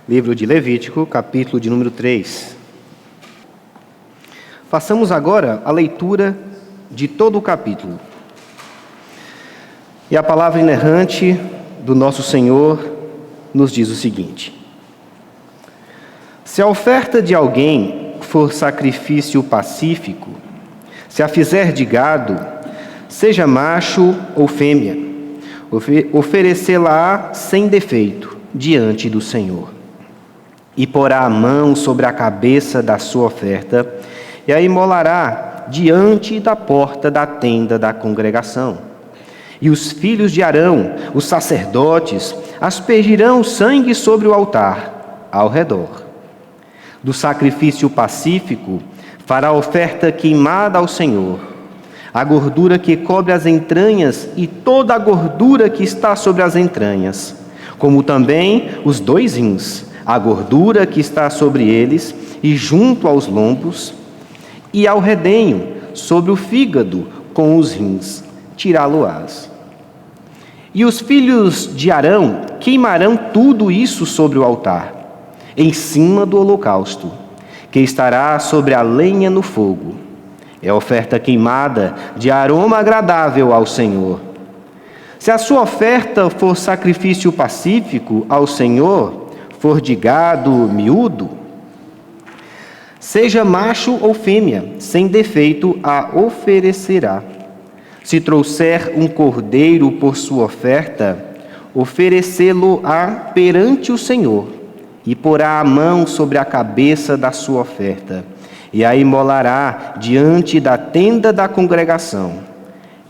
Livro de Levítico, capítulo de número 3. Façamos agora a leitura de todo o capítulo. E a palavra inerrante do nosso Senhor nos diz o seguinte: se a oferta de alguém for sacrifício pacífico, se a fizer de gado, seja macho ou fêmea, oferecê-la-á sem defeito diante do Senhor. E porá a mão sobre a cabeça da sua oferta, e a imolará diante da porta da tenda da congregação. E os filhos de Arão, os sacerdotes, aspergirão sangue sobre o altar, ao redor. Do sacrifício pacífico, fará oferta queimada ao Senhor, a gordura que cobre as entranhas e toda a gordura que está sobre as entranhas, como também os 2 rins, a gordura que está sobre eles e junto aos lombos, e ao redenho sobre o fígado com os rins, tirá-lo-ás. E os filhos de Arão queimarão tudo isso sobre o altar, em cima do holocausto, que estará sobre a lenha no fogo. É oferta queimada de aroma agradável ao Senhor. Se a sua oferta for sacrifício pacífico ao Senhor, for de gado miúdo, seja macho ou fêmea, sem defeito a oferecerá. Se trouxer um cordeiro por sua oferta, oferecê-lo-á perante o Senhor, e porá a mão sobre a cabeça da sua oferta, e a imolará diante da tenda da congregação.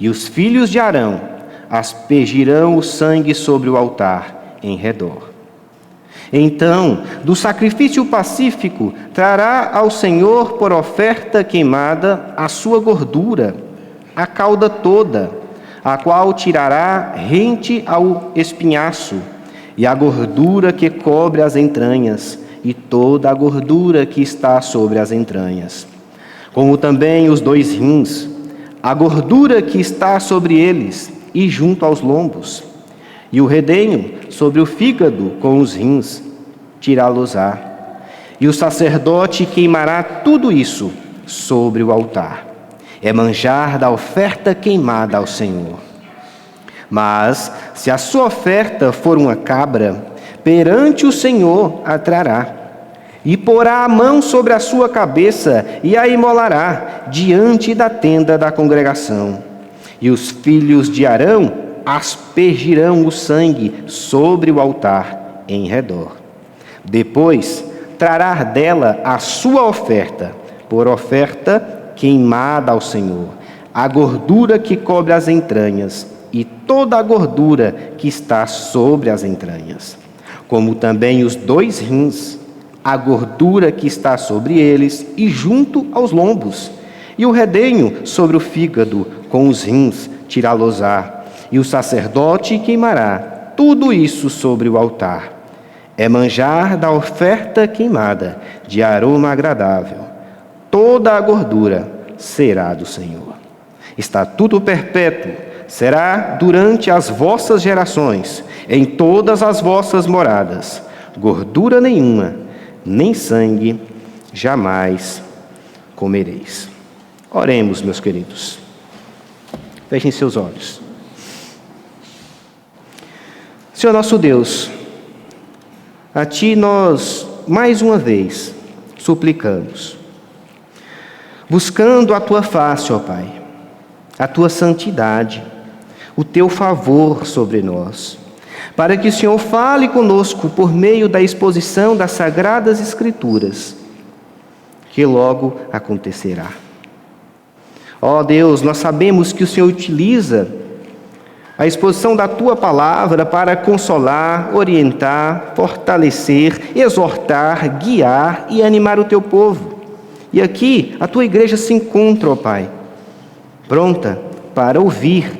E os filhos de Arão aspergirão o sangue sobre o altar em redor. Então, do sacrifício pacífico, trará ao Senhor por oferta queimada a sua gordura, a cauda toda, a qual tirará rente ao espinhaço, e a gordura que cobre as entranhas, e toda a gordura que está sobre as entranhas, como também os 2 rins, a gordura que está sobre eles, e junto aos lombos, e o redenho sobre o fígado com os rins, tirá-los-á. E o sacerdote queimará tudo isso sobre o altar. É manjar da oferta queimada ao Senhor. Mas, se a sua oferta for uma cabra, perante o Senhor a trará, e porá a mão sobre a sua cabeça, e a imolará diante da tenda da congregação. E os filhos de Arão aspergirão o sangue sobre o altar em redor. Depois, trará dela a sua oferta, por oferta queimada ao Senhor, a gordura que cobre as entranhas, e toda a gordura que está sobre as entranhas, como também os 2 rins, a gordura que está sobre eles e junto aos lombos, e o redenho sobre o fígado com os rins, tirá-los-á, e o sacerdote queimará tudo isso sobre o altar. É manjar da oferta queimada, de aroma agradável. Toda a gordura será do Senhor. Estatuto perpétuo será durante as vossas gerações, em todas as vossas moradas. Gordura nenhuma, nem sangue, jamais comereis. Oremos, meus queridos. Fechem seus olhos. Senhor nosso Deus, a Ti nós, mais uma vez, suplicamos, buscando a Tua face, ó Pai, a Tua santidade, o Teu favor sobre nós, para que o Senhor fale conosco por meio da exposição das Sagradas Escrituras, que logo acontecerá. Ó Deus, nós sabemos que o Senhor utiliza a exposição da Tua Palavra para consolar, orientar, fortalecer, exortar, guiar e animar o Teu povo. E aqui a Tua igreja se encontra, ó Pai, pronta para ouvir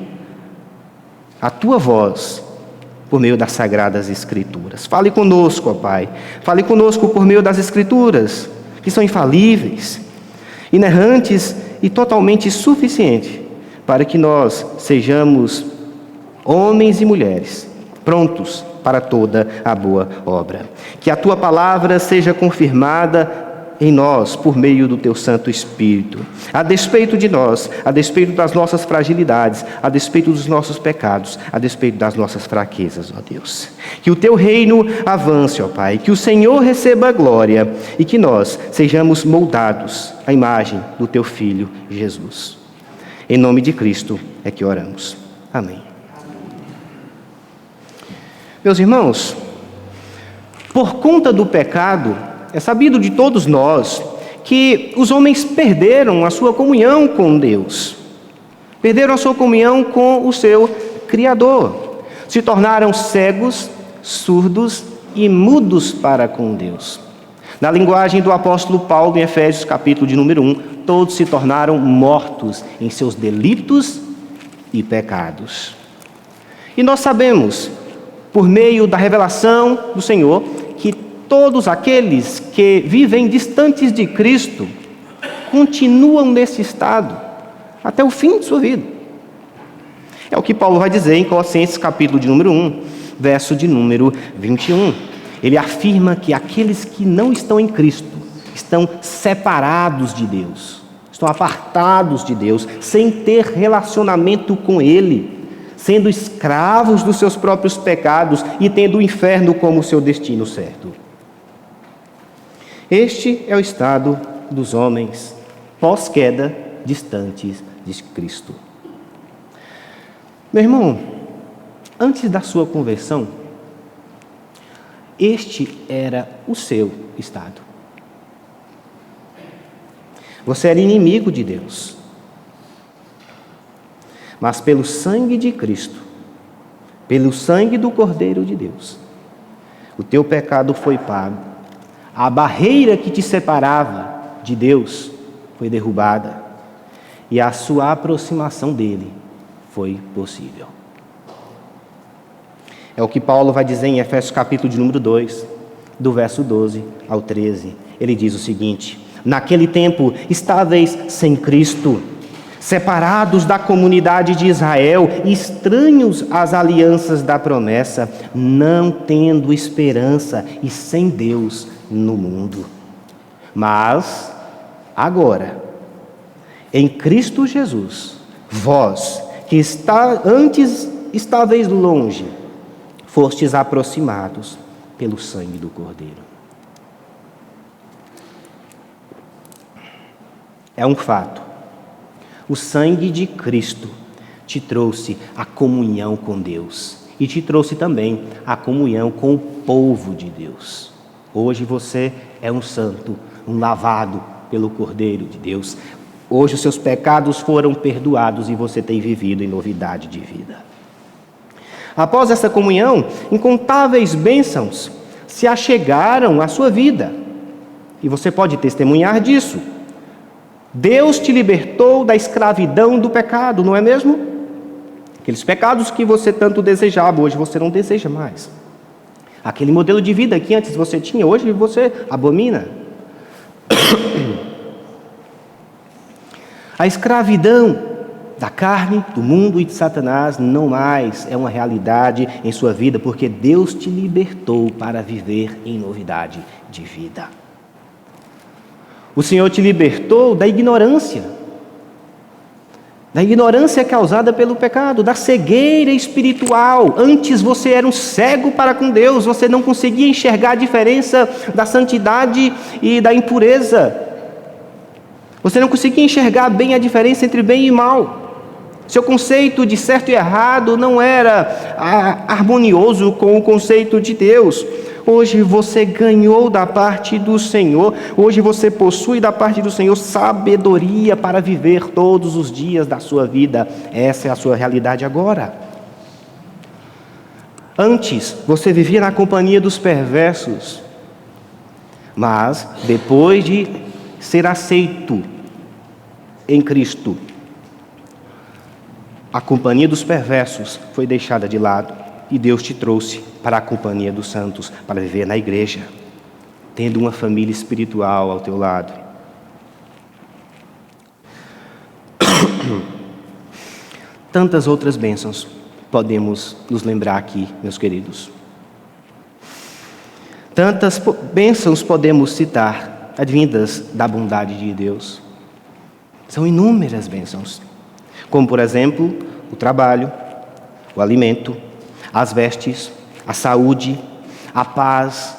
a Tua voz por meio das Sagradas Escrituras. Fale conosco, ó Pai. Fale conosco por meio das Escrituras, que são infalíveis, inerrantes e totalmente suficientes para que nós sejamos homens e mulheres prontos para toda a boa obra. Que a tua palavra seja confirmada em nós, por meio do teu Santo Espírito, a despeito de nós, a despeito das nossas fragilidades, a despeito dos nossos pecados, a despeito das nossas fraquezas, ó Deus. Que o teu reino avance, ó Pai, que o Senhor receba a glória e que nós sejamos moldados à imagem do teu Filho, Jesus. Em nome de Cristo é que oramos. Amém. Meus irmãos, por conta do pecado, é sabido de todos nós que os homens perderam a sua comunhão com Deus, perderam a sua comunhão com o seu Criador, se tornaram cegos, surdos e mudos para com Deus. Na linguagem do apóstolo Paulo, em Efésios capítulo de número 1, todos se tornaram mortos em seus delitos e pecados. E nós sabemos, por meio da revelação do Senhor, que todos aqueles que vivem distantes de Cristo continuam nesse estado até o fim de sua vida. É o que Paulo vai dizer em Colossenses capítulo de número 1, verso de número 21. Ele afirma que aqueles que não estão em Cristo estão separados de Deus, estão apartados de Deus, sem ter relacionamento com Ele, sendo escravos dos seus próprios pecados e tendo o inferno como seu destino certo. Este é o estado dos homens pós-queda, distantes de Cristo. Meu irmão, antes da sua conversão, este era o seu estado. Você era inimigo de Deus. Mas pelo sangue de Cristo, pelo sangue do Cordeiro de Deus, o teu pecado foi pago. A barreira que te separava de Deus foi derrubada e a sua aproximação dele foi possível. É o que Paulo vai dizer em Efésios capítulo de número 2, do verso 12 ao 13. Ele diz o seguinte: naquele tempo estáveis sem Cristo, separados da comunidade de Israel, estranhos às alianças da promessa, não tendo esperança e sem Deus no mundo. Mas agora, em Cristo Jesus, vós que antes estáveis longe, fostes aproximados pelo sangue do Cordeiro. É um fato. O sangue de Cristo te trouxe a comunhão com Deus e te trouxe também a comunhão com o povo de Deus. Hoje você é um santo, um lavado pelo Cordeiro de Deus. Hoje os seus pecados foram perdoados e você tem vivido em novidade de vida. Após essa comunhão, incontáveis bênçãos se achegaram à sua vida. E você pode testemunhar disso. Deus te libertou da escravidão do pecado, não é mesmo? Aqueles pecados que você tanto desejava, hoje você não deseja mais. Aquele modelo de vida que antes você tinha, hoje você abomina. A escravidão da carne, do mundo e de Satanás não mais é uma realidade em sua vida, porque Deus te libertou para viver em novidade de vida. O Senhor te libertou da ignorância causada pelo pecado, da cegueira espiritual. Antes você era um cego para com Deus, você não conseguia enxergar a diferença da santidade e da impureza. Você não conseguia enxergar bem a diferença entre bem e mal. Seu conceito de certo e errado não era harmonioso com o conceito de Deus. Hoje você ganhou da parte do Senhor, hoje você possui da parte do Senhor sabedoria para viver todos os dias da sua vida. Essa é a sua realidade agora. Antes, você vivia na companhia dos perversos, mas depois de ser aceito em Cristo, a companhia dos perversos foi deixada de lado e Deus te trouxe para a companhia dos santos, para viver na igreja, tendo uma família espiritual ao teu lado. Tantas outras bênçãos podemos nos lembrar aqui, meus queridos? Tantas bênçãos podemos citar, advindas da bondade de Deus. São inúmeras bênçãos, como, por exemplo, o trabalho, o alimento, as vestes, a saúde, a paz,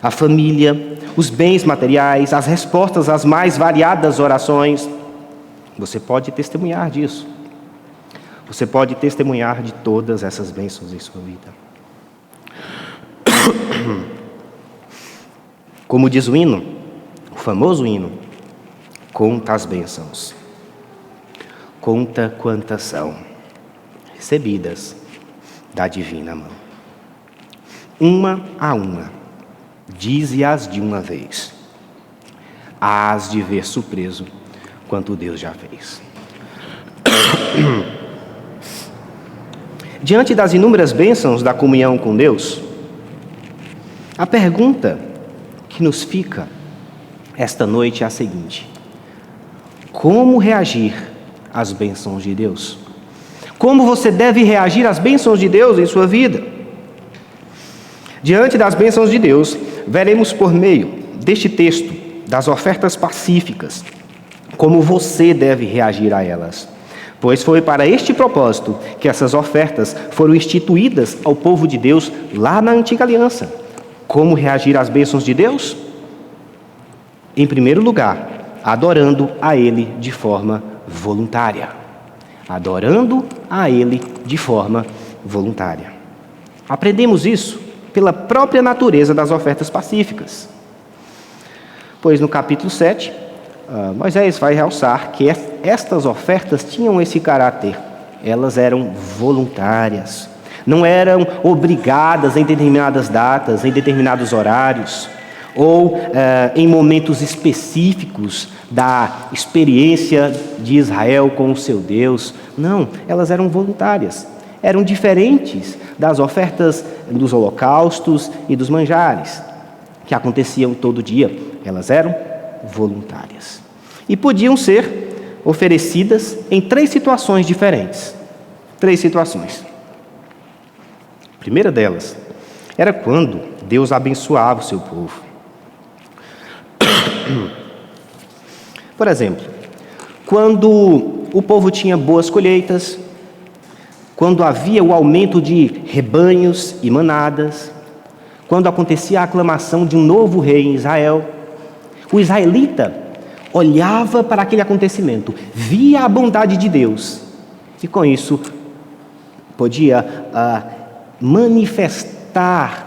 a família, os bens materiais, as respostas às mais variadas orações. Você pode testemunhar disso. Você pode testemunhar de todas essas bênçãos em sua vida. Como diz o hino, o famoso hino, conta as bênçãos. Conta quantas são recebidas da divina mão. Uma a uma, dize-as de uma vez. Hás de ver surpreso quanto Deus já fez. Diante das inúmeras bênçãos da comunhão com Deus, a pergunta que nos fica esta noite é a seguinte: como reagir às bênçãos de Deus? Como você deve reagir às bênçãos de Deus em sua vida? Diante das bênçãos de Deus, veremos por meio deste texto, das ofertas pacíficas, como você deve reagir a elas. Pois foi para este propósito que essas ofertas foram instituídas ao povo de Deus lá na antiga aliança. Como reagir às bênçãos de Deus? Em primeiro lugar, adorando a Ele de forma voluntária. Adorando a Ele de forma voluntária. Aprendemos isso pela própria natureza das ofertas pacíficas. Pois no capítulo 7, Moisés vai realçar que estas ofertas tinham esse caráter. Elas eram voluntárias. Não eram obrigadas em determinadas datas, em determinados horários, ou em momentos específicos da experiência de Israel com o seu Deus. Não, elas eram voluntárias. Eram diferentes das ofertas dos holocaustos e dos manjares, que aconteciam todo dia. Elas eram voluntárias. E podiam ser oferecidas em 3 situações diferentes. 3 situações. A primeira delas era quando Deus abençoava o seu povo. Por exemplo, quando o povo tinha boas colheitas, quando havia o aumento de rebanhos e manadas, quando acontecia a aclamação de um novo rei em Israel, o israelita olhava para aquele acontecimento, via a bondade de Deus e com isso podia manifestar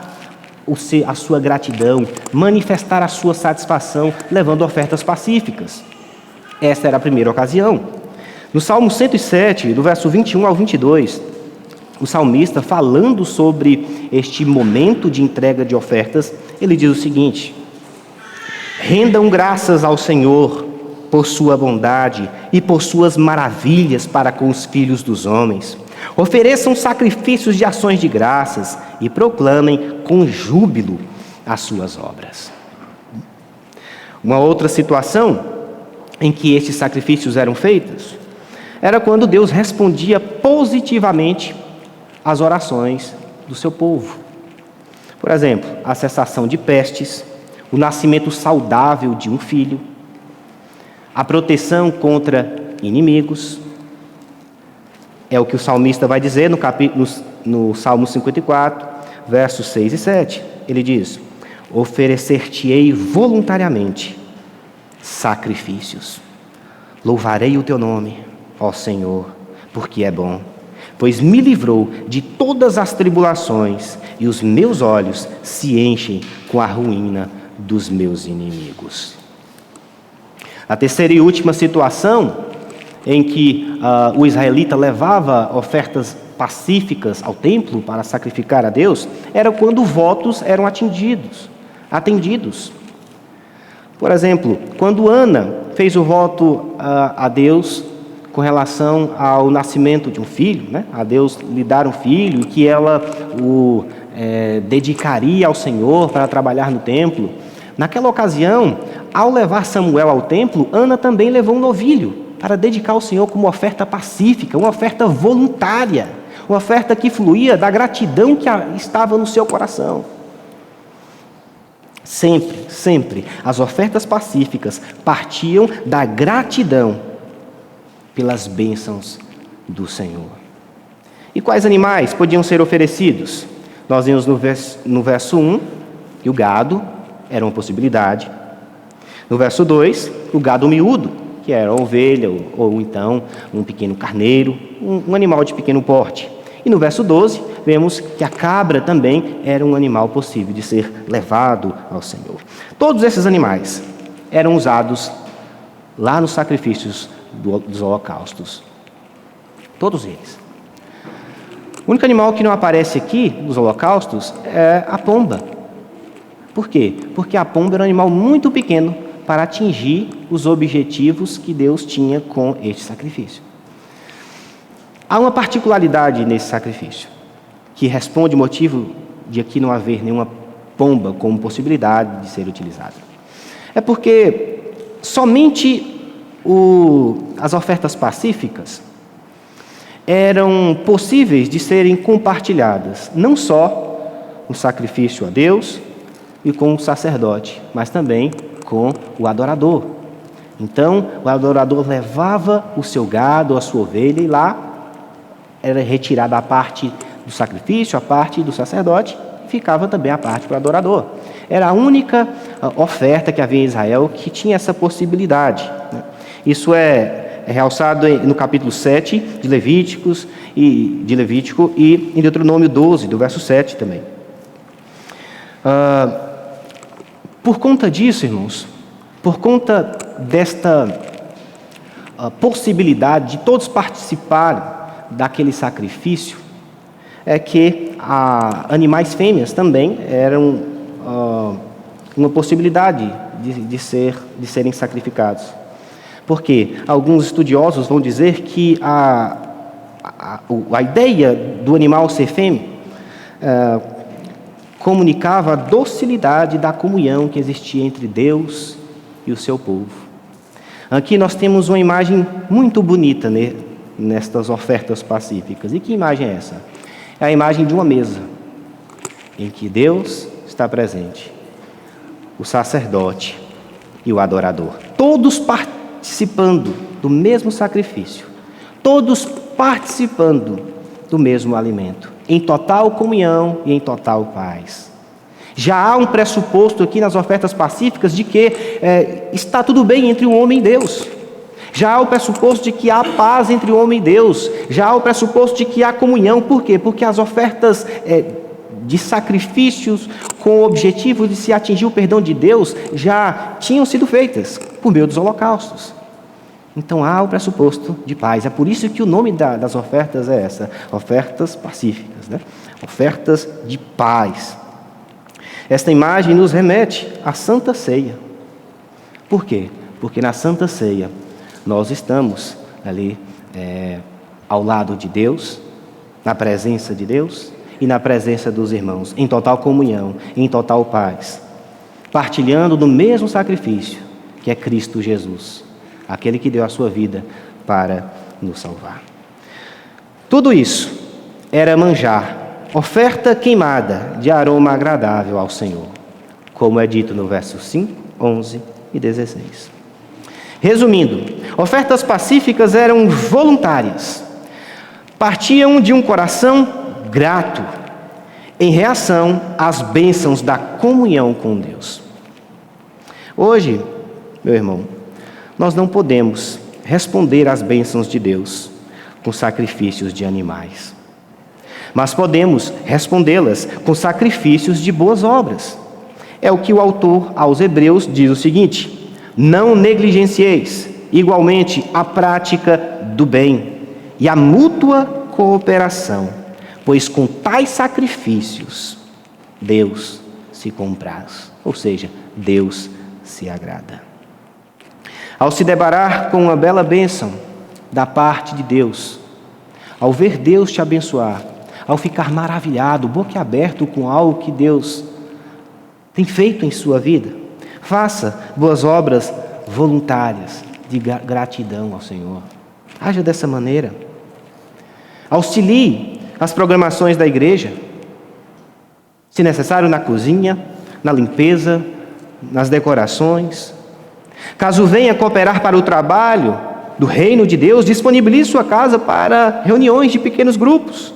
a sua gratidão, manifestar a sua satisfação, levando ofertas pacíficas. Essa era a primeira ocasião. No Salmo 107, do verso 21 ao 22, o salmista, falando sobre este momento de entrega de ofertas, ele diz o seguinte: rendam graças ao Senhor por sua bondade e por suas maravilhas para com os filhos dos homens. Ofereçam sacrifícios de ações de graças e proclamem com júbilo as suas obras. Uma outra situação em que estes sacrifícios eram feitos era quando Deus respondia positivamente às orações do seu povo. Por exemplo, a cessação de pestes, o nascimento saudável de um filho, a proteção contra inimigos. É o que o salmista vai dizer no Salmo 54, versos 6 e 7. Ele diz: oferecer-te-ei voluntariamente sacrifícios. Louvarei o teu nome, ó Senhor, porque é bom, pois me livrou de todas as tribulações e os meus olhos se enchem com a ruína dos meus inimigos. A terceira e última situação em que o israelita levava ofertas pacíficas ao templo para sacrificar a Deus era quando votos eram atendidos. Por exemplo, quando Ana fez o voto a Deus com relação ao nascimento de um filho, né? A Deus lhe dar um filho, que ela o dedicaria ao Senhor para trabalhar no templo. Naquela ocasião, ao levar Samuel ao templo, Ana também levou um novilho para dedicar ao Senhor como oferta pacífica, uma oferta voluntária, uma oferta que fluía da gratidão que estava no seu coração. Sempre, sempre, as ofertas pacíficas partiam da gratidão pelas bênçãos do Senhor. E quais animais podiam ser oferecidos? Nós vimos no verso 1 que o gado era uma possibilidade. No verso 2, o gado miúdo, que era a ovelha ou então um pequeno carneiro, um animal de pequeno porte. E no verso 12, vemos que a cabra também era um animal possível de ser levado ao Senhor. Todos esses animais eram usados lá nos sacrifícios dos holocaustos. Todos eles. O único animal que não aparece aqui nos holocaustos é a pomba. Por quê? Porque a pomba era um animal muito pequeno para atingir os objetivos que Deus tinha com este sacrifício. Há uma particularidade nesse sacrifício, que responde o motivo de aqui não haver nenhuma pomba como possibilidade de ser utilizada. É porque somente as ofertas pacíficas eram possíveis de serem compartilhadas, não só no sacrifício a Deus e com o sacerdote, mas também com o adorador. Então, o adorador levava o seu gado, a sua ovelha, e lá era retirada a parte do sacrifício, a parte do sacerdote, e ficava também a parte para o adorador. Era a única oferta que havia em Israel que tinha essa possibilidade. Isso é realçado no capítulo 7 de Levítico e em Deuteronômio 12, do verso 7 também. Por conta disso, irmãos, por conta desta possibilidade de todos participarem daquele sacrifício, é que animais fêmeas também eram uma possibilidade de serem sacrificados. Porque alguns estudiosos vão dizer que a ideia do animal ser fêmea comunicava a docilidade da comunhão que existia entre Deus e o seu povo. Aqui nós temos uma imagem muito bonita nestas ofertas pacíficas. E que imagem é essa? É a imagem de uma mesa, em que Deus está presente, o sacerdote e o adorador, todos participando do mesmo sacrifício, todos participando do mesmo alimento, em total comunhão e em total paz. Já há um pressuposto aqui nas ofertas pacíficas de que está tudo bem entre o homem e Deus. Já há o pressuposto de que há paz entre o homem e Deus. Já há o pressuposto de que há comunhão. Por quê? Porque as ofertas de sacrifícios com o objetivo de se atingir o perdão de Deus já tinham sido feitas por meio dos holocaustos. Então há o pressuposto de paz. É por isso que o nome das ofertas é essa: ofertas pacíficas, né? Ofertas de paz. Esta imagem nos remete à Santa Ceia. Por quê? Porque na Santa Ceia nós estamos ali ao lado de Deus, na presença de Deus e na presença dos irmãos, em total comunhão, em total paz, partilhando do mesmo sacrifício que é Cristo Jesus, aquele que deu a sua vida para nos salvar. Tudo isso era manjar, oferta queimada de aroma agradável ao Senhor, como é dito no versos 5, 11 e 16. Resumindo, ofertas pacíficas eram voluntárias, partiam de um coração grato, em reação às bênçãos da comunhão com Deus. Hoje, meu irmão, nós não podemos responder às bênçãos de Deus com sacrifícios de animais, mas podemos respondê-las com sacrifícios de boas obras. É o que o autor aos Hebreus diz o seguinte: não negligencieis igualmente a prática do bem e a mútua cooperação, pois com tais sacrifícios Deus se compraz, ou seja, Deus se agrada. Ao se deparar com uma bela bênção da parte de Deus, ao ver Deus te abençoar, ao ficar maravilhado, boquiaberto com algo que Deus tem feito em sua vida, faça boas obras voluntárias de gratidão ao Senhor. Haja dessa maneira. Auxilie as programações da igreja, se necessário na cozinha, na limpeza, nas decorações. Caso venha cooperar para o trabalho do reino de Deus, disponibilize sua casa para reuniões de pequenos grupos,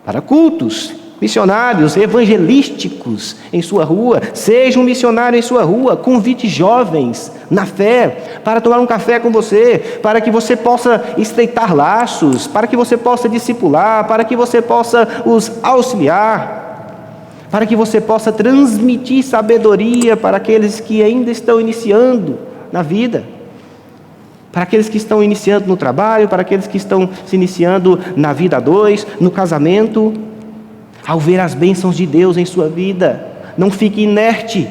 para cultos missionários, evangelísticos em sua rua. Seja um missionário em sua rua, convide jovens na fé para tomar um café com você, para que você possa estreitar laços, para que você possa discipular, para que você possa os auxiliar, para que você possa transmitir sabedoria para aqueles que ainda estão iniciando na vida, para aqueles que estão iniciando no trabalho, para aqueles que estão se iniciando na vida a dois, no casamento. Ao ver as bênçãos de Deus em sua vida, não fique inerte,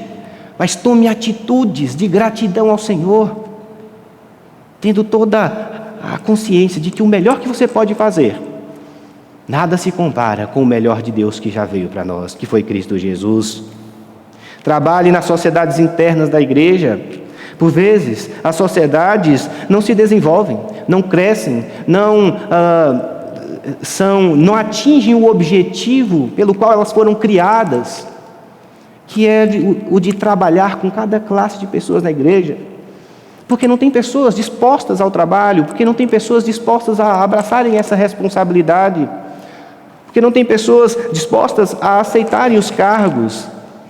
mas tome atitudes de gratidão ao Senhor, tendo toda a consciência de que o melhor que você pode fazer, nada se compara com o melhor de Deus que já veio para nós, que foi Cristo Jesus. Trabalhe nas sociedades internas da igreja. Por vezes, as sociedades não se desenvolvem, não crescem, não atingem o objetivo pelo qual elas foram criadas, que é o de trabalhar com cada classe de pessoas na igreja, porque não tem pessoas dispostas ao trabalho, porque não tem pessoas dispostas a abraçarem essa responsabilidade, porque não tem pessoas dispostas a aceitarem os cargos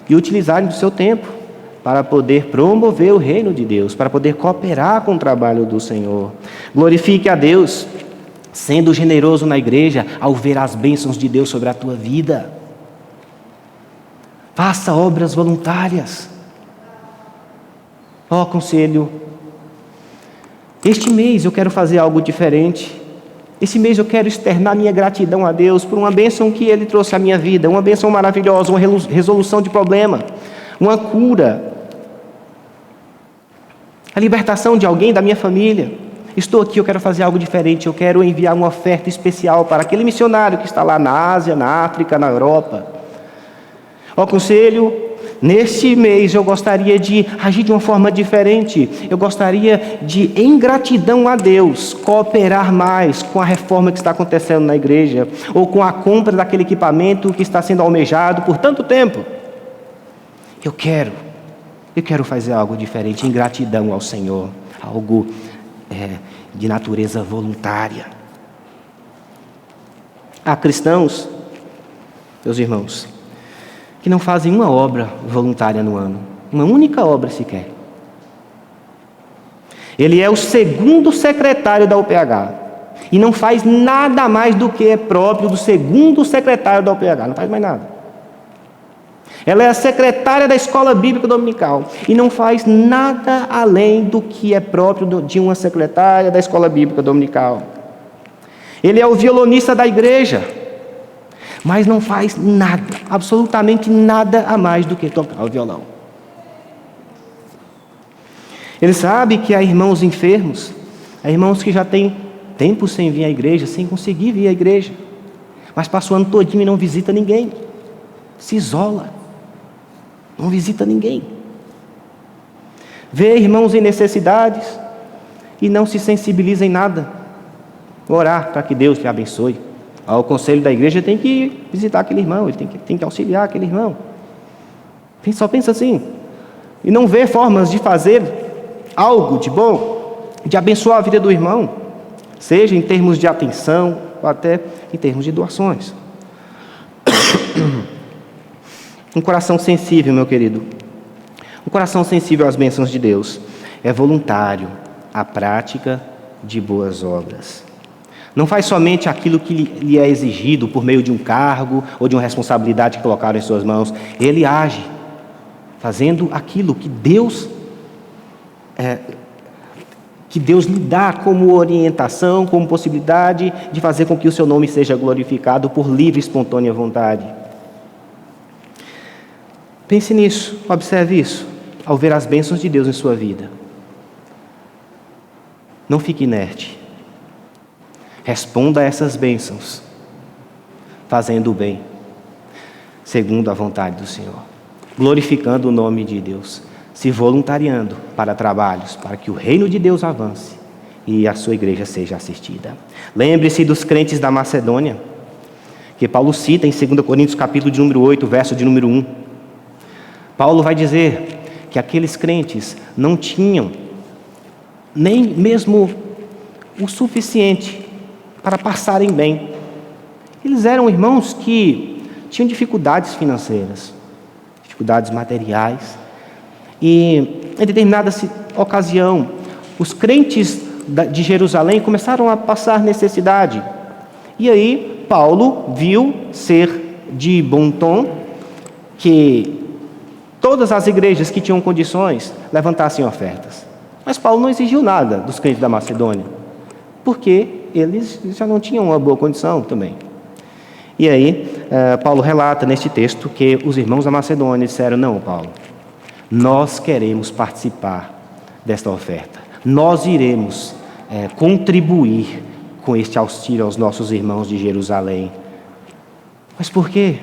e utilizarem do seu tempo para poder promover o reino de Deus, para poder cooperar com o trabalho do Senhor. Glorifique a Deus, sendo generoso na igreja, ao ver as bênçãos de Deus sobre a tua vida. Faça obras voluntárias. Conselho, este mês eu quero fazer algo diferente. Esse mês eu quero externar minha gratidão a Deus por uma bênção que Ele trouxe à minha vida, uma bênção maravilhosa, uma resolução de problema, uma cura, a libertação de alguém da minha família. Estou aqui, eu quero fazer algo diferente, eu quero enviar uma oferta especial para aquele missionário que está lá na Ásia, na África, na Europa. Conselho, neste mês eu gostaria de agir de uma forma diferente. Eu gostaria de, em gratidão a Deus, cooperar mais com a reforma que está acontecendo na igreja, ou com a compra daquele equipamento que está sendo almejado por tanto tempo. Eu quero fazer algo diferente, em gratidão ao Senhor, algo de natureza voluntária. Há cristãos, meus irmãos, que não fazem uma obra voluntária no ano, uma única obra sequer. Ele é o segundo secretário da UPH e não faz nada mais do que é próprio do segundo secretário da UPH, não faz mais nada. Ela é a secretária da escola bíblica dominical e não faz nada além do que é próprio de uma secretária da escola bíblica dominical. Ele é o violonista da igreja, mas não faz nada, absolutamente nada a mais do que tocar o violão. Ele sabe que há irmãos enfermos, há irmãos que já têm tempo sem vir à igreja, sem conseguir vir à igreja, mas passa o ano todinho e não visita ninguém, se isola. Não visita ninguém. Vê irmãos em necessidades e não se sensibiliza em nada. Orar para que Deus te abençoe. O conselho da igreja tem que visitar aquele irmão, ele tem que auxiliar aquele irmão. Só pensa assim. E não vê formas de fazer algo de bom, de abençoar a vida do irmão, seja em termos de atenção ou até em termos de doações. Um coração sensível, meu querido, um coração sensível às bênçãos de Deus é voluntário à prática de boas obras. Não faz somente aquilo que lhe é exigido por meio de um cargo ou de uma responsabilidade que colocaram em suas mãos. Ele age fazendo aquilo que Deus lhe dá como orientação, como possibilidade de fazer com que o seu nome seja glorificado por livre e espontânea vontade. Pense nisso, observe isso, ao ver as bênçãos de Deus em sua vida. Não fique inerte. Responda a essas bênçãos, fazendo o bem, segundo a vontade do Senhor, glorificando o nome de Deus, se voluntariando para trabalhos, para que o reino de Deus avance e a sua igreja seja assistida. Lembre-se dos crentes da Macedônia. Porque Paulo cita em 2 Coríntios capítulo de número 8, verso de número 1. Paulo vai dizer que aqueles crentes não tinham nem mesmo o suficiente para passarem bem. Eles eram irmãos que tinham dificuldades financeiras, dificuldades materiais. E em determinada ocasião, os crentes de Jerusalém começaram a passar necessidade. E aí Paulo viu ser de bom tom que todas as igrejas que tinham condições levantassem ofertas. Mas Paulo não exigiu nada dos crentes da Macedônia, porque eles já não tinham uma boa condição também. E aí Paulo relata neste texto que os irmãos da Macedônia disseram: não, Paulo, nós queremos participar desta oferta. Nós iremos contribuir com este auxílio aos nossos irmãos de Jerusalém. Mas por quê?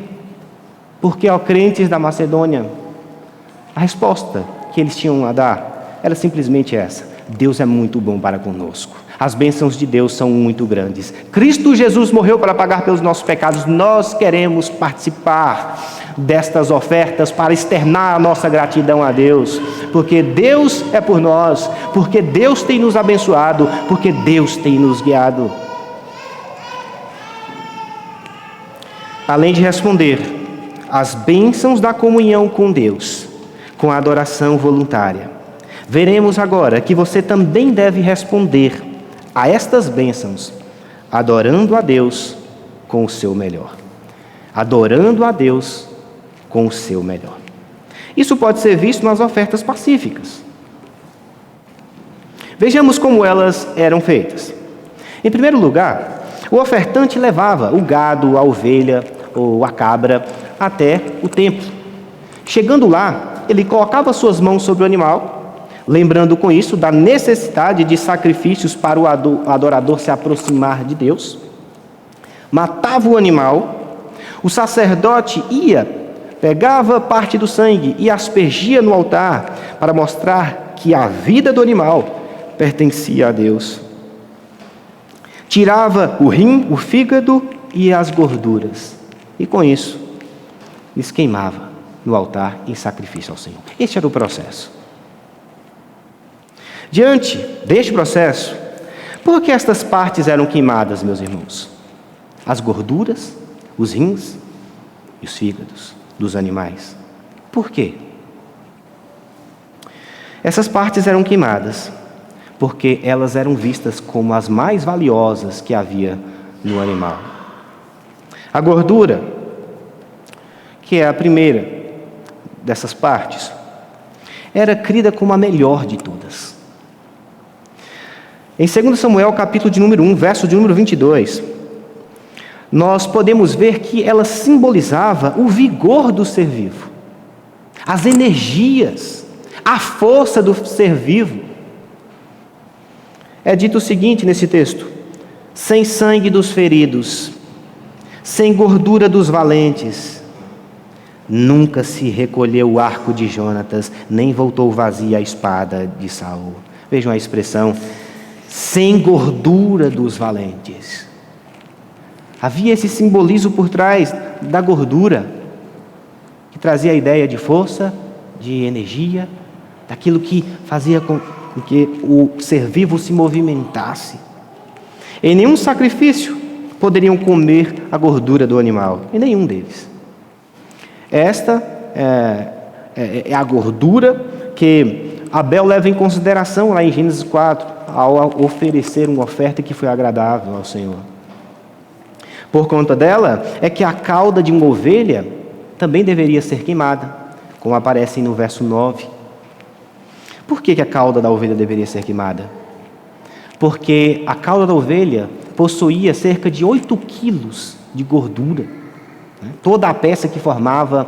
Porque aos crentes da Macedônia, a resposta que eles tinham a dar era simplesmente essa: Deus é muito bom para conosco. As bênçãos de Deus são muito grandes. Cristo Jesus morreu para pagar pelos nossos pecados. Nós queremos participar destas ofertas para externar a nossa gratidão a Deus, porque Deus é por nós, porque Deus tem nos abençoado, porque Deus tem nos guiado. Além de responder às bênçãos da comunhão com Deus, com a adoração voluntária, veremos agora que você também deve responder a estas bênçãos adorando a Deus com o seu melhor. Adorando a Deus com o seu melhor. Isso pode ser visto nas ofertas pacíficas. Vejamos como elas eram feitas. Em primeiro lugar, o ofertante levava o gado, a ovelha ou a cabra até o templo. Chegando lá, ele colocava suas mãos sobre o animal, lembrando com isso da necessidade de sacrifícios para o adorador se aproximar de Deus. Matava o animal, o sacerdote pegava parte do sangue e aspergia no altar para mostrar que a vida do animal pertencia a Deus. Tirava o rim, o fígado e as gorduras. E com isso, lhes queimava no altar em sacrifício ao Senhor. Este era o processo. Diante deste processo, por que estas partes eram queimadas, meus irmãos? As gorduras, os rins e os fígados dos animais. Por quê? Essas partes eram queimadas porque elas eram vistas como as mais valiosas que havia no animal. A gordura, que é a primeira dessas partes, era crida como a melhor de todas. Em 2 Samuel, capítulo de número 1, verso de número 22, nós podemos ver que ela simbolizava o vigor do ser vivo, as energias, a força do ser vivo. É dito o seguinte nesse texto: sem sangue dos feridos, sem gordura dos valentes, nunca se recolheu o arco de Jonatas, nem voltou vazia a espada de Saul. Vejam a expressão: sem gordura dos valentes. Havia esse simbolismo por trás da gordura, que trazia a ideia de força, de energia, daquilo que fazia com que o ser vivo se movimentasse. Em nenhum sacrifício poderiam comer a gordura do animal, em nenhum deles. Esta é a gordura que Abel leva em consideração lá em Gênesis 4, ao oferecer uma oferta que foi agradável ao Senhor. Por conta dela, é que a cauda de uma ovelha também deveria ser queimada, como aparece no verso 9. Por que a cauda da ovelha deveria ser queimada? Porque a cauda da ovelha possuía cerca de 8 quilos de gordura. Toda a peça que formava,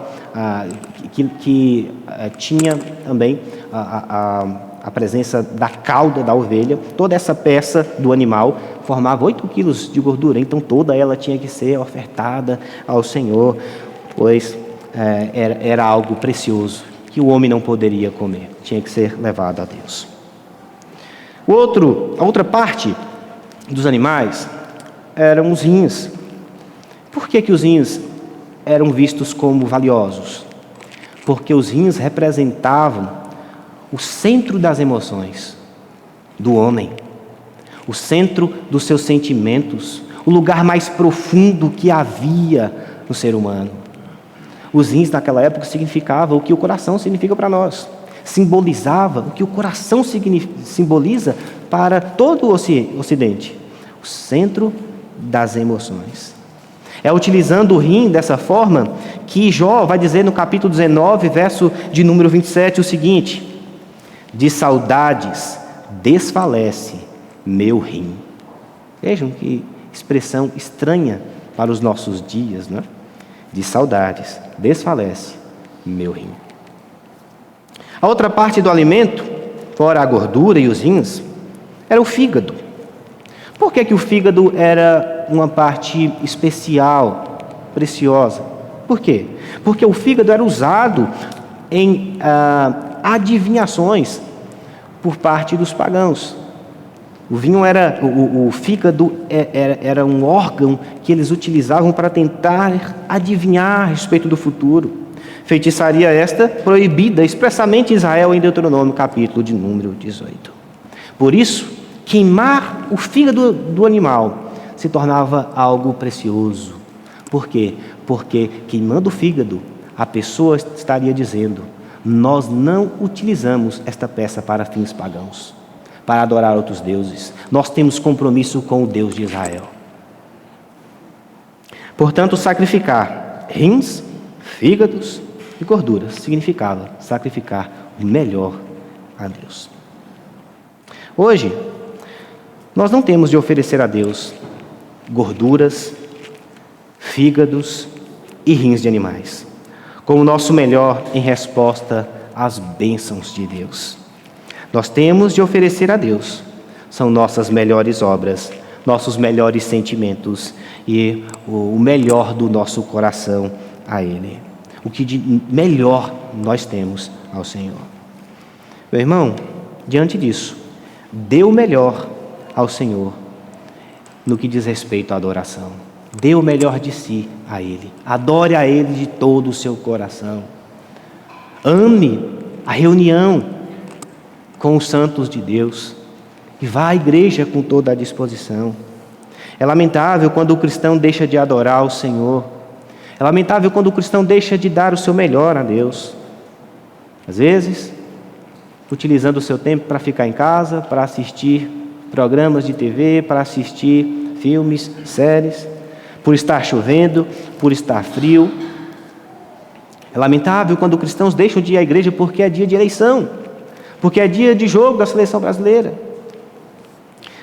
que tinha também a presença da cauda da ovelha, toda essa peça do animal formava 8 quilos de gordura, então toda ela tinha que ser ofertada ao Senhor, pois era algo precioso que o homem não poderia comer, tinha que ser levado a Deus. A outra parte dos animais eram os rins, Por que os rins eram vistos como valiosos? Porque os rins representavam o centro das emoções do homem, o centro dos seus sentimentos, o lugar mais profundo que havia no ser humano. Os rins naquela época significavam o que o coração significa para nós. Simbolizava o que o coração simboliza para todo o Ocidente. O centro das emoções. É utilizando o rim dessa forma que Jó vai dizer no capítulo 19, verso de número 27, o seguinte: de saudades desfalece meu rim. Vejam que expressão estranha para os nossos dias, né? De saudades desfalece meu rim. A outra parte do alimento, fora a gordura e os rins, era o fígado. Por que o fígado era uma parte especial, preciosa? Por quê? Porque o fígado era usado em adivinhações por parte dos pagãos. O fígado era um órgão que eles utilizavam para tentar adivinhar a respeito do futuro. Feitiçaria esta proibida expressamente em Israel em Deuteronômio, capítulo de número 18. Por isso, queimar o fígado do animal se tornava algo precioso. Por quê? Porque queimando o fígado, a pessoa estaria dizendo: nós não utilizamos esta peça para fins pagãos, para adorar outros deuses. Nós temos compromisso com o Deus de Israel. Portanto, sacrificar rins, fígados e gorduras significava sacrificar o melhor a Deus. Hoje, nós não temos de oferecer a Deus gorduras, fígados e rins de animais, como nosso melhor em resposta às bênçãos de Deus. Nós temos de oferecer a Deus, são nossas melhores obras, nossos melhores sentimentos e o melhor do nosso coração a Ele. O que de melhor nós temos ao Senhor. Meu irmão, diante disso, dê o melhor ao Senhor no que diz respeito à adoração. Dê o melhor de si a Ele. Adore a Ele de todo o seu coração. Ame a reunião com os santos de Deus e vá à igreja com toda a disposição. É lamentável quando o cristão deixa de adorar o Senhor. É lamentável quando o cristão deixa de dar o seu melhor a Deus. Às vezes, utilizando o seu tempo para ficar em casa, para assistir programas de TV, para assistir filmes, séries, por estar chovendo, por estar frio. É lamentável quando cristãos deixam de ir à igreja porque é dia de eleição, porque é dia de jogo da seleção brasileira.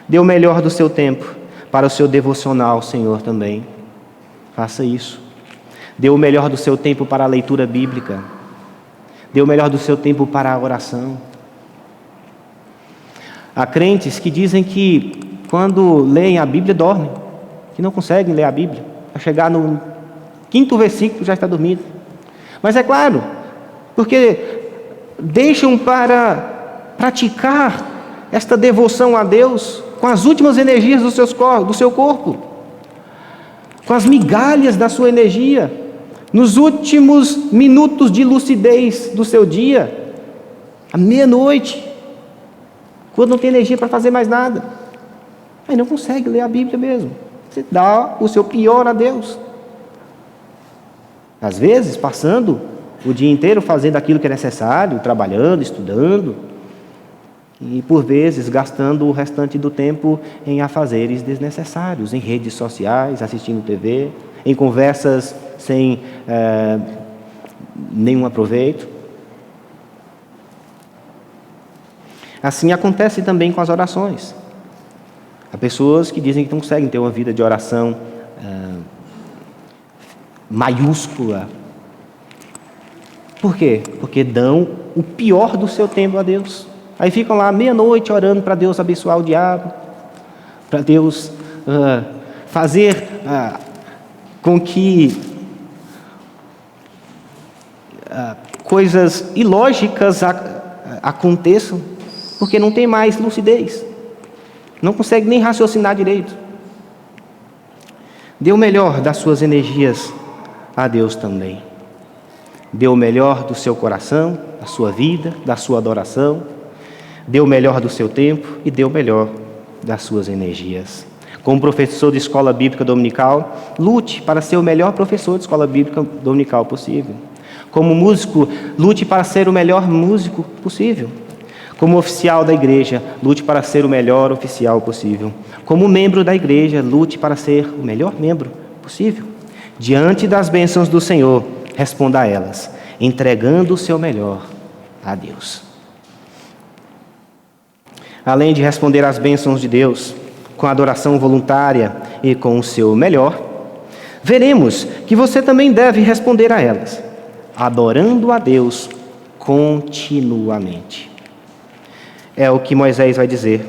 Dê o melhor do seu tempo para o seu devocional ao Senhor também. Faça isso. Dê o melhor do seu tempo para a leitura bíblica. Dê o melhor do seu tempo para a oração. Há crentes que dizem que quando leem a Bíblia dormem, que não conseguem ler a Bíblia. Para chegar no 5º versículo já está dormindo. Mas é claro, porque deixam para praticar esta devoção a Deus com as últimas energias do seu corpo, com as migalhas da sua energia, nos últimos minutos de lucidez do seu dia, à meia-noite, quando não tem energia para fazer mais nada. Aí não consegue ler a Bíblia mesmo. Você dá o seu pior a Deus. Às vezes, passando o dia inteiro fazendo aquilo que é necessário, trabalhando, estudando, e por vezes gastando o restante do tempo em afazeres desnecessários, em redes sociais, assistindo TV, em conversas sem nenhum aproveito. Assim acontece também com as orações. Há pessoas que dizem que não conseguem ter uma vida de oração maiúscula. Por quê? Porque dão o pior do seu tempo a Deus. Aí ficam lá meia-noite orando para Deus abençoar o diabo, para Deus fazer com que coisas ilógicas aconteçam, porque não tem mais lucidez, não consegue nem raciocinar direito. Dê o melhor das suas energias a Deus também. Dê o melhor do seu coração, da sua vida, da sua adoração. Dê o melhor do seu tempo e dê o melhor das suas energias. Como professor de escola bíblica dominical, lute para ser o melhor professor de escola bíblica dominical possível. Como músico, lute para ser o melhor músico possível. Como oficial da igreja, lute para ser o melhor oficial possível. Como membro da igreja, lute para ser o melhor membro possível. Diante das bênçãos do Senhor, responda a elas, entregando o seu melhor a Deus. Além de responder às bênçãos de Deus, com adoração voluntária e com o seu melhor, veremos que você também deve responder a elas, adorando a Deus continuamente. É o que Moisés vai dizer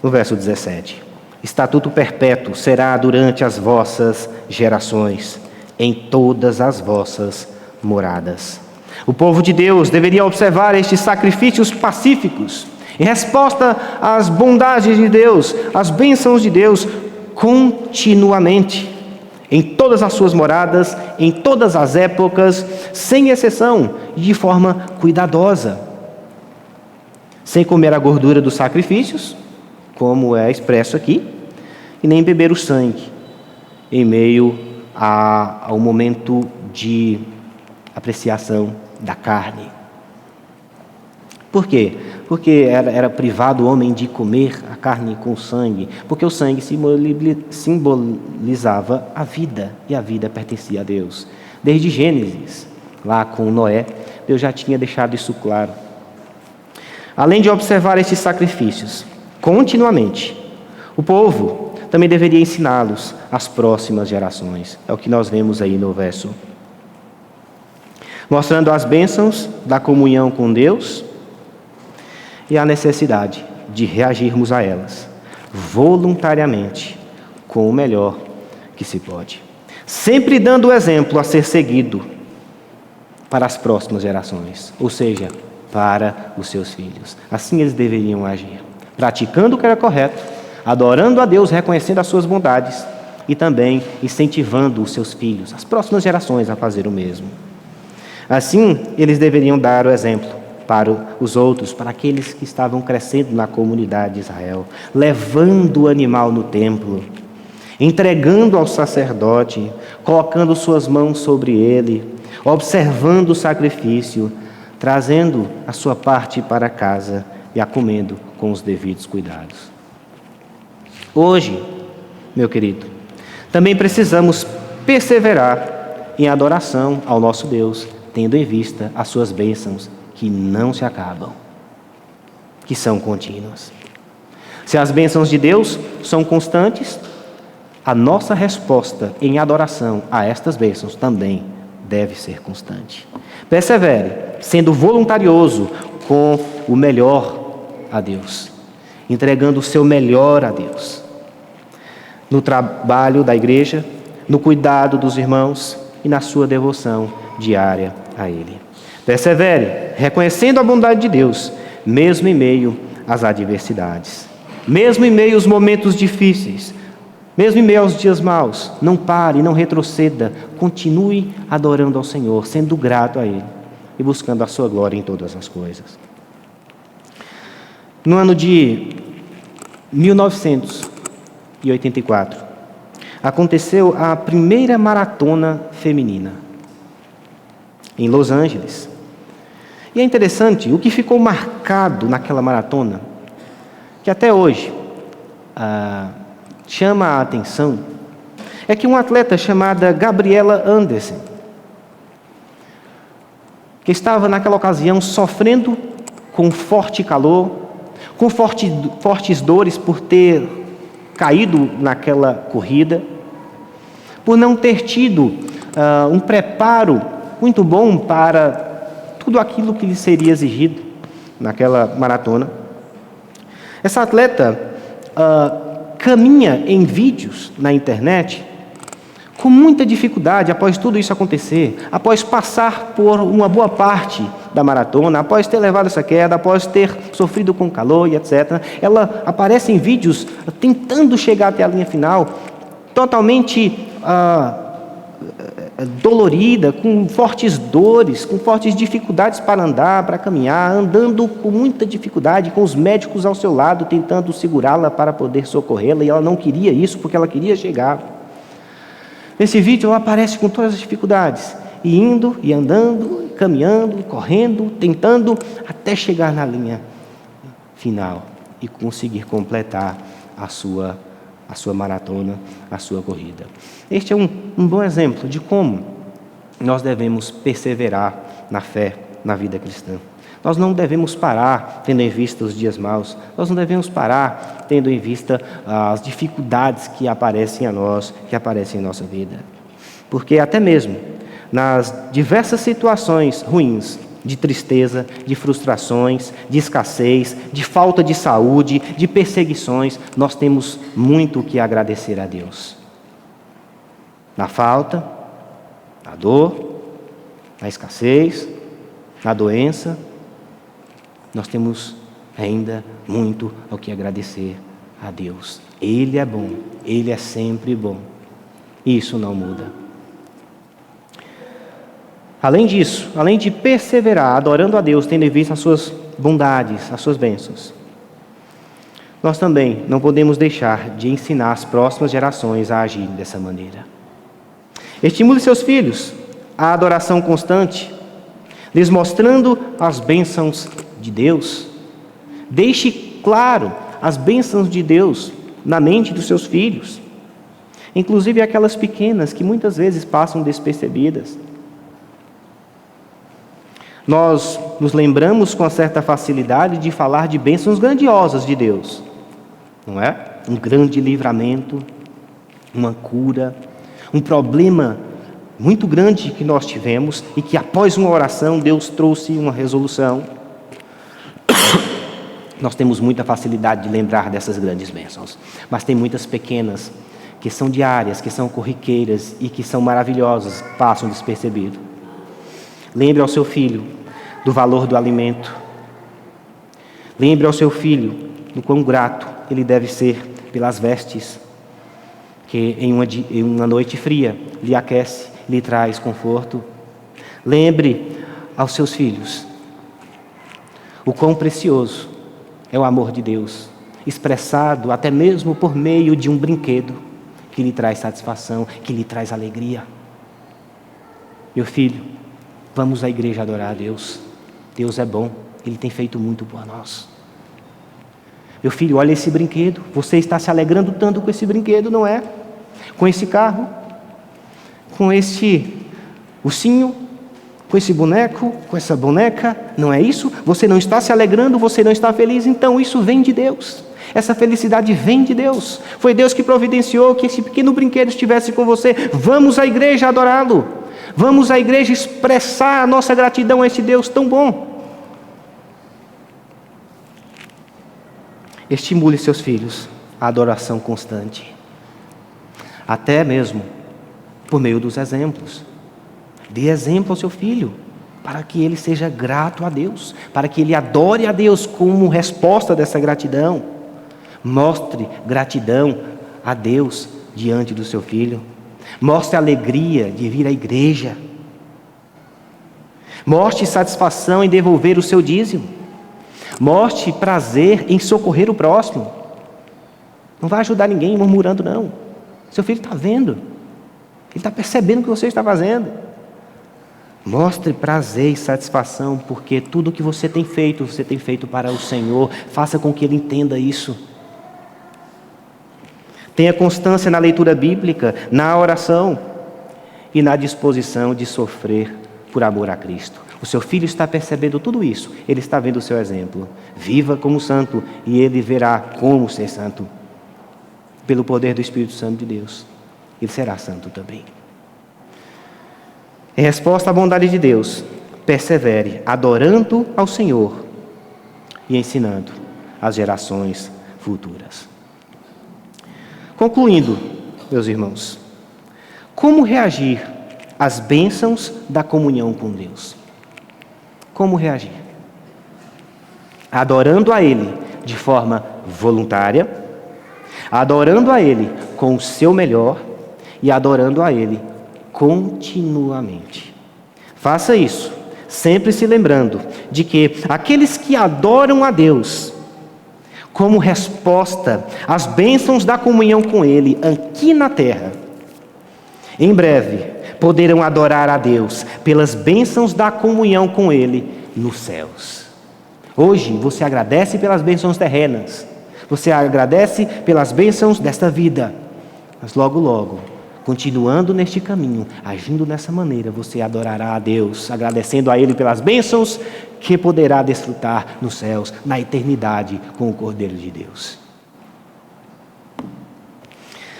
no verso 17. Estatuto perpétuo será durante as vossas gerações, em todas as vossas moradas. O povo de Deus deveria observar estes sacrifícios pacíficos, em resposta às bondades de Deus, às bênçãos de Deus, continuamente, em todas as suas moradas, em todas as épocas, sem exceção, e de forma cuidadosa. Sem comer a gordura dos sacrifícios, como é expresso aqui, e nem beber o sangue, em meio ao momento de apreciação da carne. Por quê? Porque era privado o homem de comer a carne com sangue, porque o sangue simbolizava a vida, e a vida pertencia a Deus. Desde Gênesis, lá com Noé, Deus já tinha deixado isso claro. Além de observar estes sacrifícios continuamente, o povo também deveria ensiná-los às próximas gerações. É o que nós vemos aí no verso. Mostrando as bênçãos da comunhão com Deus e a necessidade de reagirmos a elas voluntariamente com o melhor que se pode. Sempre dando o exemplo a ser seguido para as próximas gerações, ou seja, para os seus filhos. Assim eles deveriam agir, praticando o que era correto, adorando a Deus, reconhecendo as suas bondades e também incentivando os seus filhos, as próximas gerações, a fazer o mesmo. Assim, eles deveriam dar o exemplo para os outros, para aqueles que estavam crescendo na comunidade de Israel, levando o animal no templo, entregando ao sacerdote, colocando suas mãos sobre ele, observando o sacrifício, trazendo a sua parte para casa e a comendo com os devidos cuidados. Hoje, meu querido, também precisamos perseverar em adoração ao nosso Deus, tendo em vista as suas bênçãos que não se acabam, que são contínuas. Se as bênçãos de Deus são constantes, a nossa resposta em adoração a estas bênçãos também deve ser constante. Persevere, sendo voluntarioso com o melhor a Deus, entregando o seu melhor a Deus, no trabalho da igreja, no cuidado dos irmãos e na sua devoção diária a Ele. Persevere, reconhecendo a bondade de Deus, mesmo em meio às adversidades, mesmo em meio aos momentos difíceis, mesmo em meio aos dias maus. Não pare, não retroceda, continue adorando ao Senhor, sendo grato a Ele e buscando a sua glória em todas as coisas. No ano de 1984, aconteceu a primeira maratona feminina em Los Angeles. E é interessante, o que ficou marcado naquela maratona, que até hoje chama a atenção, é que uma atleta chamada Gabriela Anderson, que estava naquela ocasião sofrendo com forte calor, com fortes dores por ter caído naquela corrida, por não ter tido um preparo muito bom para tudo aquilo que lhe seria exigido naquela maratona. Essa atleta caminha em vídeos na internet com muita dificuldade após tudo isso acontecer, após passar por uma boa parte da maratona, após ter levado essa queda, após ter sofrido com calor e etc. Ela aparece em vídeos tentando chegar até a linha final totalmente dolorida, com fortes dores, com fortes dificuldades para andar, para caminhar, andando com muita dificuldade, com os médicos ao seu lado, tentando segurá-la para poder socorrê-la, e ela não queria isso, porque ela queria chegar. Nesse vídeo ela aparece com todas as dificuldades, e indo, e andando, caminhando, correndo, tentando, até chegar na linha final, e conseguir completar a sua maratona, a sua corrida. Este é um bom exemplo de como nós devemos perseverar na fé, na vida cristã. Nós não devemos parar tendo em vista os dias maus, nós não devemos parar tendo em vista as dificuldades que aparecem a nós, que aparecem em nossa vida. Porque até mesmo nas diversas situações ruins, de tristeza, de frustrações, de escassez, de falta de saúde, de perseguições, nós temos muito o que agradecer a Deus. Na falta, na dor, na escassez, na doença, nós temos ainda muito ao que agradecer a Deus. Ele é bom, Ele é sempre bom. Isso não muda. Além disso, além de perseverar, adorando a Deus, tendo em vista as suas bondades, as suas bênçãos, nós também não podemos deixar de ensinar as próximas gerações a agir dessa maneira. Estimule seus filhos à adoração constante, lhes mostrando as bênçãos de Deus. Deixe claro as bênçãos de Deus na mente dos seus filhos, inclusive aquelas pequenas que muitas vezes passam despercebidas. Nós nos lembramos com certa facilidade de falar de bênçãos grandiosas de Deus, não é? Um grande livramento, uma cura, um problema muito grande que nós tivemos e que após uma oração Deus trouxe uma resolução. Nós temos muita facilidade de lembrar dessas grandes bênçãos, mas tem muitas pequenas que são diárias, que são corriqueiras e que são maravilhosas, passam despercebido. Lembre ao seu filho do valor do alimento. Lembre ao seu filho do quão grato ele deve ser pelas vestes, que em uma noite fria lhe aquece, lhe traz conforto. Lembre aos seus filhos o quão precioso é o amor de Deus, expressado até mesmo por meio de um brinquedo que lhe traz satisfação, que lhe traz alegria. Meu filho, vamos à igreja adorar a Deus. Deus é bom, Ele tem feito muito por nós. Meu filho, olha esse brinquedo, você está se alegrando tanto com esse brinquedo, não é? Com esse carro, com esse ursinho, com esse boneco, com essa boneca, não é isso? Você não está se alegrando, você não está feliz, então isso vem de Deus. Essa felicidade vem de Deus. Foi Deus que providenciou que esse pequeno brinquedo estivesse com você. Vamos à igreja adorá-lo. Vamos à igreja expressar a nossa gratidão a esse Deus tão bom. Estimule seus filhos à adoração constante, até mesmo por meio dos exemplos. Dê exemplo ao seu filho, para que ele seja grato a Deus, para que ele adore a Deus como resposta dessa gratidão. Mostre gratidão a Deus diante do seu filho. Mostre alegria de vir à igreja. Mostre satisfação em devolver o seu dízimo. Mostre prazer em socorrer o próximo. Não vai ajudar ninguém murmurando, não. Seu filho está vendo. Ele está percebendo o que você está fazendo. Mostre prazer e satisfação, porque tudo o que você tem feito para o Senhor. Faça com que ele entenda isso. Tenha constância na leitura bíblica, na oração e na disposição de sofrer por amor a Cristo. O seu filho está percebendo tudo isso, ele está vendo o seu exemplo. Viva como santo e ele verá como ser santo. Pelo poder do Espírito Santo de Deus, ele será santo também. Em resposta à bondade de Deus, persevere adorando ao Senhor e ensinando às gerações futuras. Concluindo, meus irmãos, como reagir às bênçãos da comunhão com Deus? Como reagir? Adorando a Ele de forma voluntária, adorando a Ele com o seu melhor e adorando a Ele continuamente. Faça isso, sempre se lembrando de que aqueles que adoram a Deus, como resposta às bênçãos da comunhão com Ele aqui na terra, em breve poderão adorar a Deus pelas bênçãos da comunhão com Ele nos céus. Hoje você agradece pelas bênçãos terrenas, você agradece pelas bênçãos desta vida, mas logo, logo, continuando neste caminho, agindo dessa maneira, você adorará a Deus, agradecendo a Ele pelas bênçãos que poderá desfrutar nos céus, na eternidade, com o Cordeiro de Deus.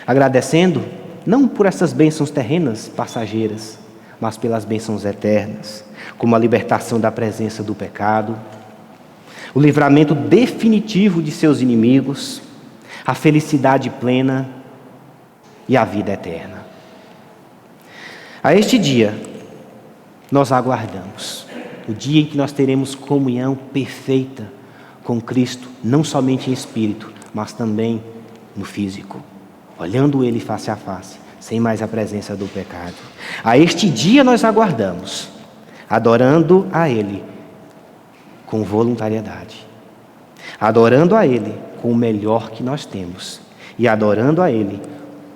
Agradecendo, não por essas bênçãos terrenas, passageiras, mas pelas bênçãos eternas, como a libertação da presença do pecado, o livramento definitivo de seus inimigos, a felicidade plena e a vida eterna. A este dia, nós aguardamos, o dia em que nós teremos comunhão perfeita com Cristo, não somente em espírito, mas também no físico, olhando Ele face a face, sem mais a presença do pecado. A este dia nós aguardamos, adorando a Ele com voluntariedade, adorando a Ele com o melhor que nós temos e adorando a Ele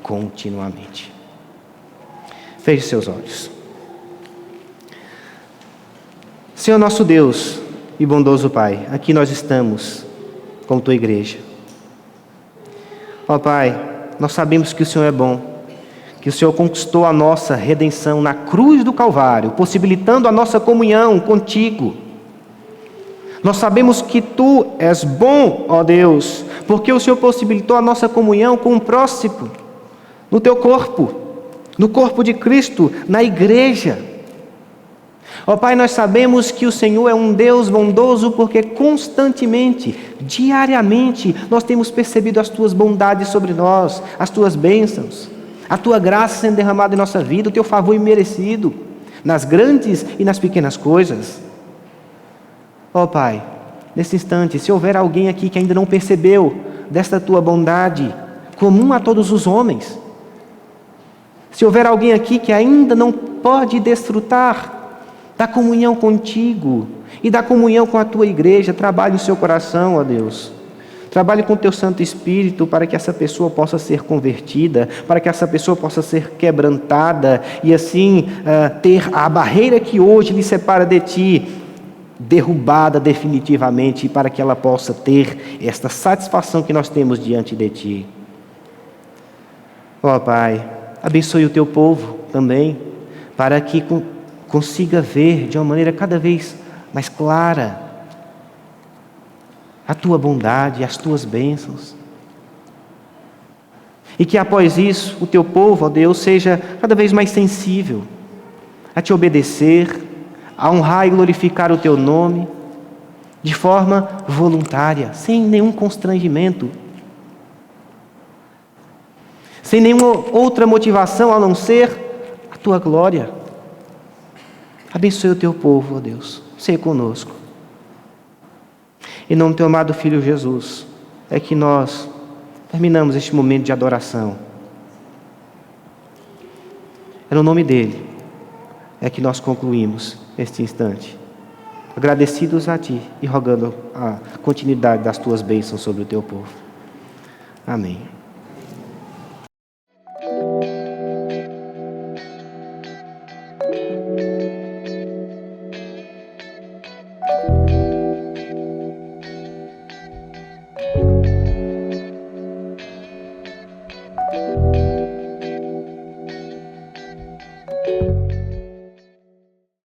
continuamente. Feche seus olhos. Senhor nosso Deus e bondoso Pai, aqui nós estamos como Tua igreja. Ó Pai, nós sabemos que o Senhor é bom, que o Senhor conquistou a nossa redenção na cruz do Calvário, possibilitando a nossa comunhão contigo. Nós sabemos que Tu és bom, ó Deus, porque o Senhor possibilitou a nossa comunhão com o próximo, no Teu corpo, no corpo de Cristo, na igreja. Ó Pai, nós sabemos que o Senhor é um Deus bondoso porque constantemente, diariamente, nós temos percebido as Tuas bondades sobre nós, as Tuas bênçãos, a Tua graça sendo derramada em nossa vida, o Teu favor imerecido, nas grandes e nas pequenas coisas. Ó Pai, nesse instante, se houver alguém aqui que ainda não percebeu desta Tua bondade, comum a todos os homens, se houver alguém aqui que ainda não pode desfrutar da comunhão contigo e da comunhão com a Tua igreja, trabalhe o seu coração, ó Deus. Trabalhe com o Teu Santo Espírito para que essa pessoa possa ser convertida, para que essa pessoa possa ser quebrantada e assim ter a barreira que hoje lhe separa de Ti derrubada definitivamente, para que ela possa ter esta satisfação que nós temos diante de Ti. Ó Pai, abençoe o Teu povo também, para que consiga ver de uma maneira cada vez mais clara a Tua bondade, as Tuas bênçãos. E que após isso, o Teu povo, ó Deus, seja cada vez mais sensível a Te obedecer, a honrar e glorificar o Teu nome, de forma voluntária, sem nenhum constrangimento, sem nenhuma outra motivação a não ser a Tua glória. Abençoe o Teu povo, ó Deus, seja conosco. Em nome do Teu amado Filho Jesus, é que nós terminamos este momento de adoração. É no nome dEle, é que nós concluímos este instante, agradecidos a Ti e rogando a continuidade das Tuas bênçãos sobre o Teu povo. Amém.